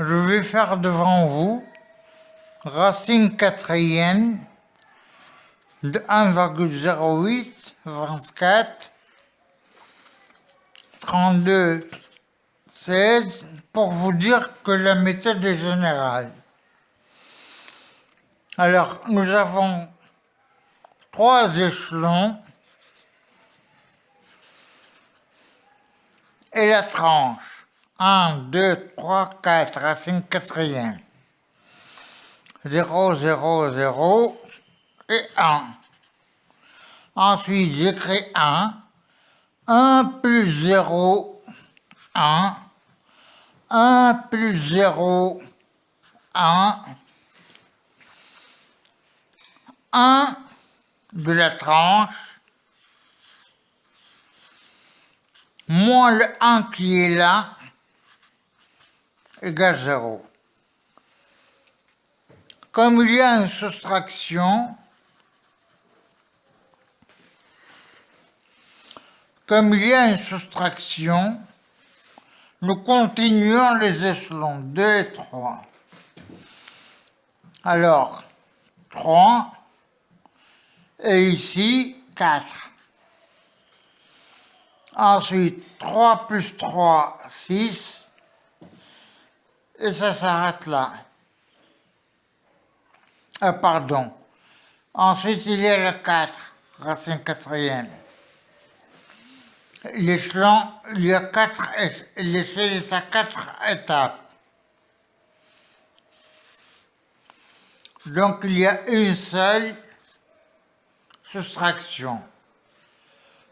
Je vais faire devant vous racine quatrième de 1,08, 24, 32, 16, pour vous dire que la méthode est générale. Alors, nous avons 3 échelons et la tranche. 1, 2, 3, 4, racine quatrième. 0, 0, 0 et 1. Ensuite, j'écris 1. 1 plus 0, 1. 1 plus 0, 1. 1 de la tranche, moins le 1 qui est là, égale 0. Comme il y a une soustraction, nous continuons les échelons 2 et 3. Alors, 3, et ici, 4. Ensuite, 3 plus 3, 6, et ça s'arrête là. Pardon. Ensuite, il y a le 4, racine quatrième. L'échelon, il y a 4, l'échelle est à 4 étapes. Donc, il y a une seule soustraction.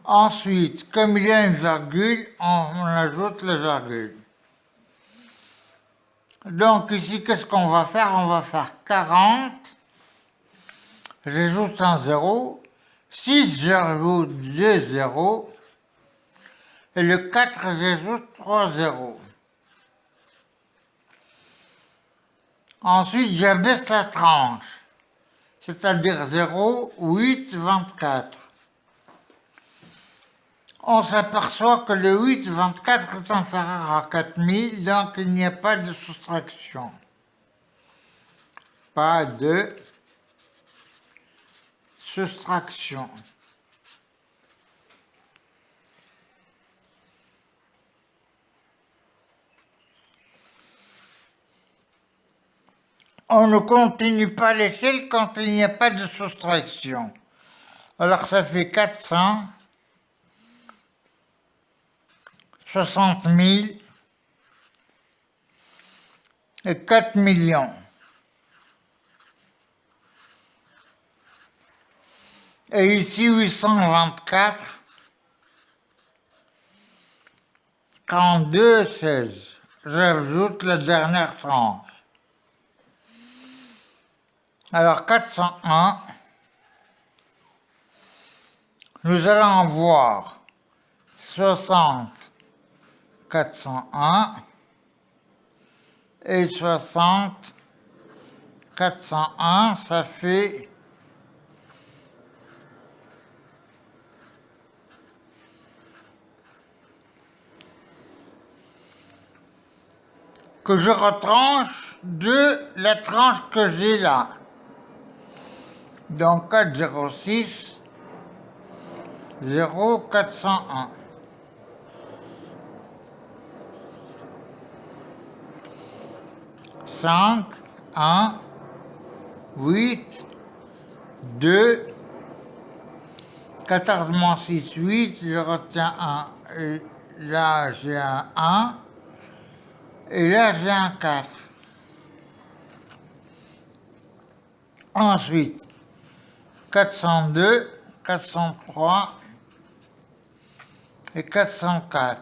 Ensuite, comme il y a une virgule, on ajoute la virgule. Donc, ici, qu'est-ce qu'on va faire? On va faire 40. J'ajoute un 0. 6, j'ajoute 2 zéros. Et le 4, j'ajoute 3 zéros. Ensuite, j'abaisse la tranche, c'est-à-dire 0, 8, 24. On s'aperçoit que le 8, 24 est inférieur à 4000, donc il n'y a pas de soustraction. Pas de soustraction. On ne continue pas l'échelle quand il n'y a pas de soustraction. Alors ça fait 400, 60 000 et 4 millions. Et ici 824, 42, 16. J'ajoute la dernière tranche. Alors 401, nous allons voir 60, 401 et 60, 401, ça fait que je retranche de la tranche que j'ai là. Donc 406, 0, 401. Cinq, 1, 8, 2, 14 moins 6, 8, je retiens 1. Et là, j'ai un 1. Et là, j'ai un 4. Ensuite, 402, 403 et 404.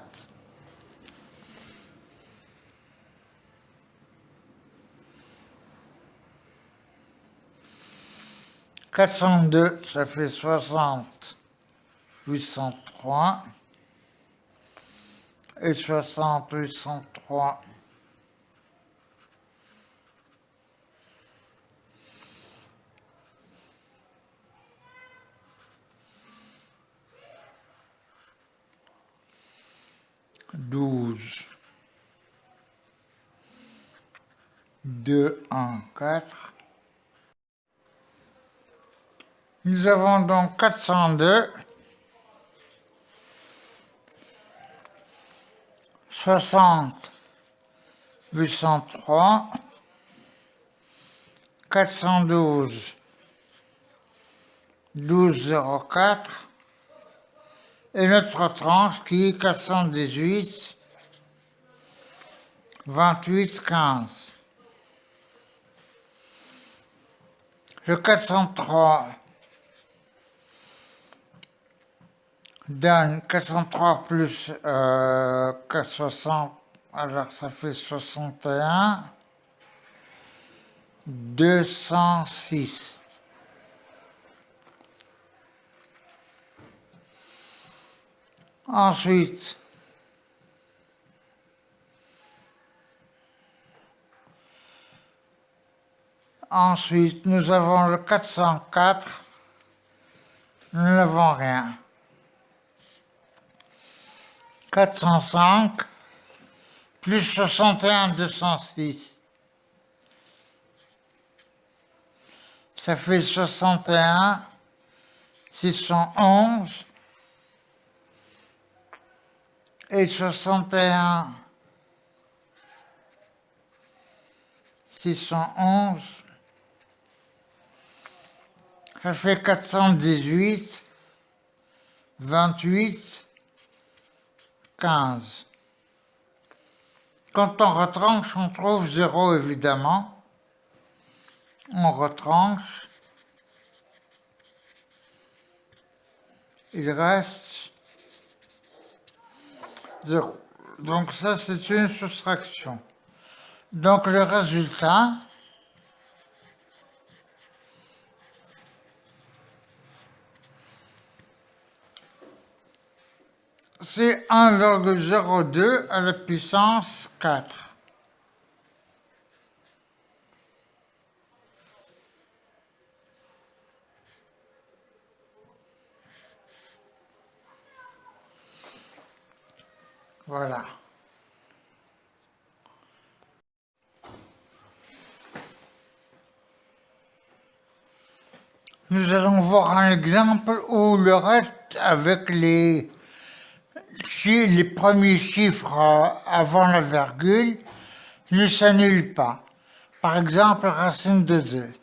« 402, ça fait 60, 803 et 60, 803. « 12. 2, 1, 4. Nous avons donc 402, 60, 803, 412, 1204, et notre tranche qui est 418, 28, 15. Le 403 donne 403 plus 460, alors ça fait 61, 206. Ensuite, nous avons le 404, nous n'avons rien. 405, plus 61, 206. Ça fait 61, 611, et 61, 611, ça fait 418, 28, 15. Quand on retranche, on trouve 0 évidemment. On retranche. Il reste 0. Donc ça, c'est une soustraction. Donc le résultat, c'est 1,02 à la puissance 4. Voilà. Nous allons voir un exemple où le reste avec les premiers chiffres avant la virgule ne s'annulent pas. Par exemple, racine de 2.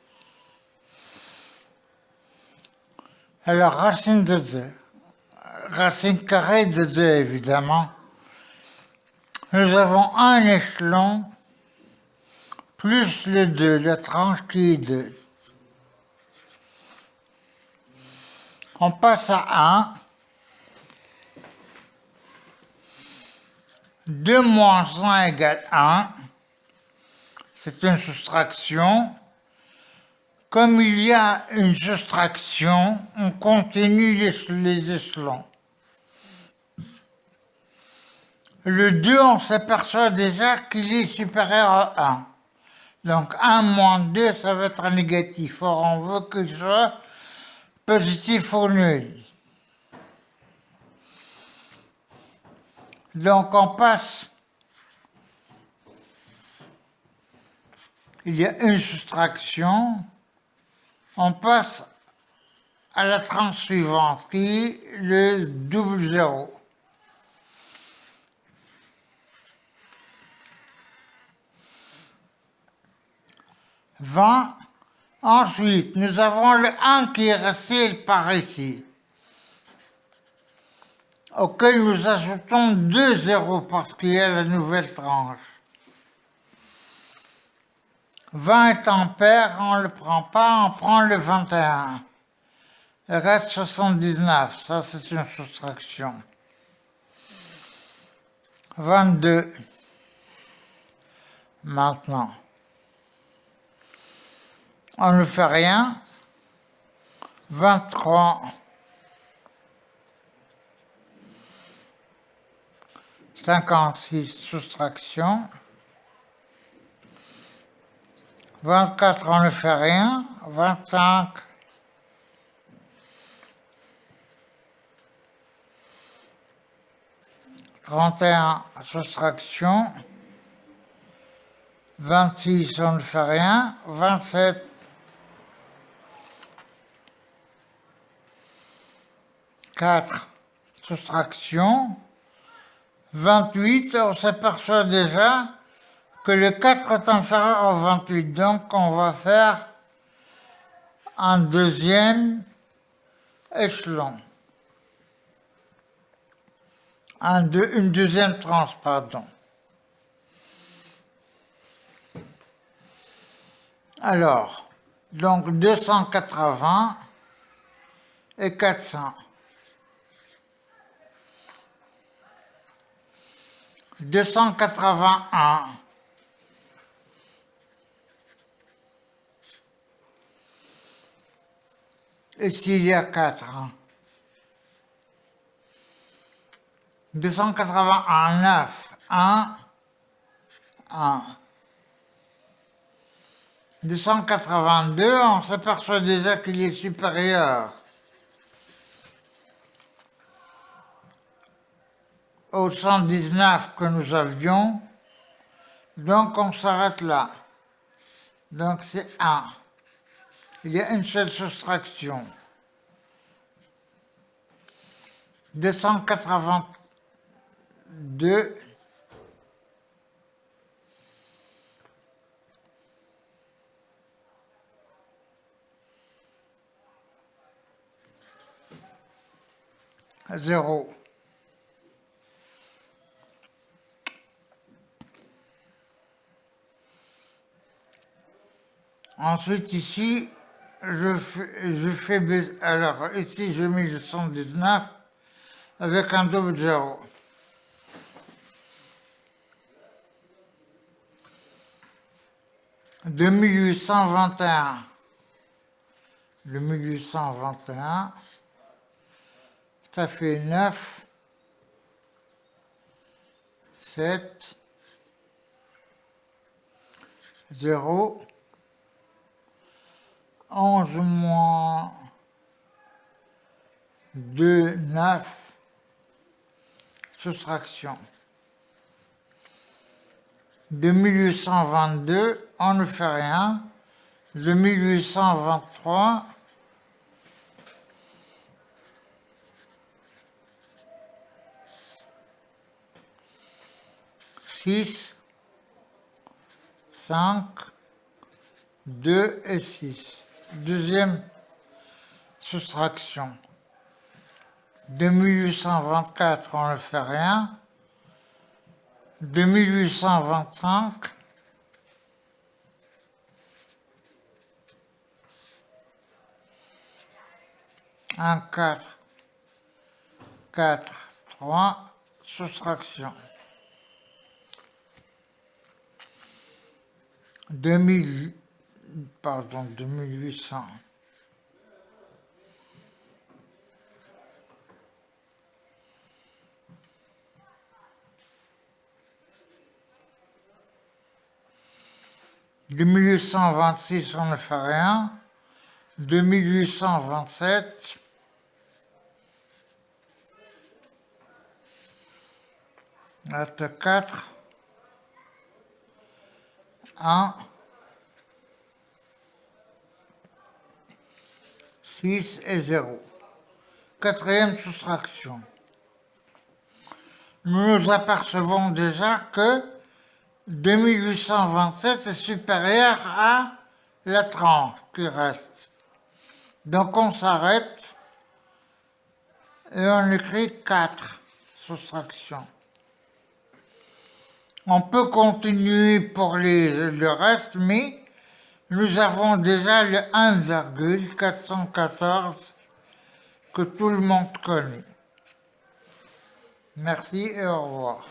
Alors, racine de 2. Racine carrée de 2, évidemment. Nous avons un échelon plus le 2, la tranche qui est 2. On passe à 1. 2 moins 1 égale 1. C'est une soustraction. Comme il y a une soustraction, on continue les échelons. Le 2, on s'aperçoit déjà qu'il est supérieur à 1. Donc 1 moins 2, ça va être négatif. Or, on veut que ce soit positif ou nul. Donc on passe, il y a une soustraction, on passe à la tranche suivante qui est le double 0. Ensuite, nous avons le 1 qui est resté par ici, auquel nous ajoutons 2 zéros parce qu'il y a la nouvelle tranche. 20 est en paire, on ne le prend pas, on prend le 21. Il reste 79, ça c'est une soustraction. 22. Maintenant, on ne fait rien. 23. 56, soustraction. 24, on ne fait rien. 25. 31, soustraction. 26, on ne fait rien. 27, 4, soustraction. 28, on s'aperçoit déjà que le 4 est inférieur au 28. Donc, on va faire un deuxième échelon. Une deuxième tranche, pardon. Alors, donc 280 et 400. 281. Ici, il y a 4. 281, 9, 1, 1. 282, on s'aperçoit déjà qu'il est supérieur au 119 que nous avions. Donc, on s'arrête là. Donc, c'est 1. Il y a une seule soustraction. 282. 0. Ensuite, ici, je fais baisser. Alors, ici, je mets le 119 avec un double 0. De 1821. Le 1821, ça fait 9, 7, 0, 11 moins 2, 9, soustraction. De 1822, on ne fait rien. De 1823, six, 5, 2 et 6. Deuxième soustraction. De 1824, on ne fait rien. De 1825, un 4, 4, 3, soustraction. 2800. De 1826, on ne fait rien. De 1827, acte 4, 1, 6 et 0. Quatrième soustraction. Nous nous apercevons déjà que 2827 est supérieur à la tranche qui reste. Donc on s'arrête et on écrit 4 soustractions. On peut continuer pour le reste, mais nous avons déjà le 1,414 que tout le monde connaît. Merci et au revoir.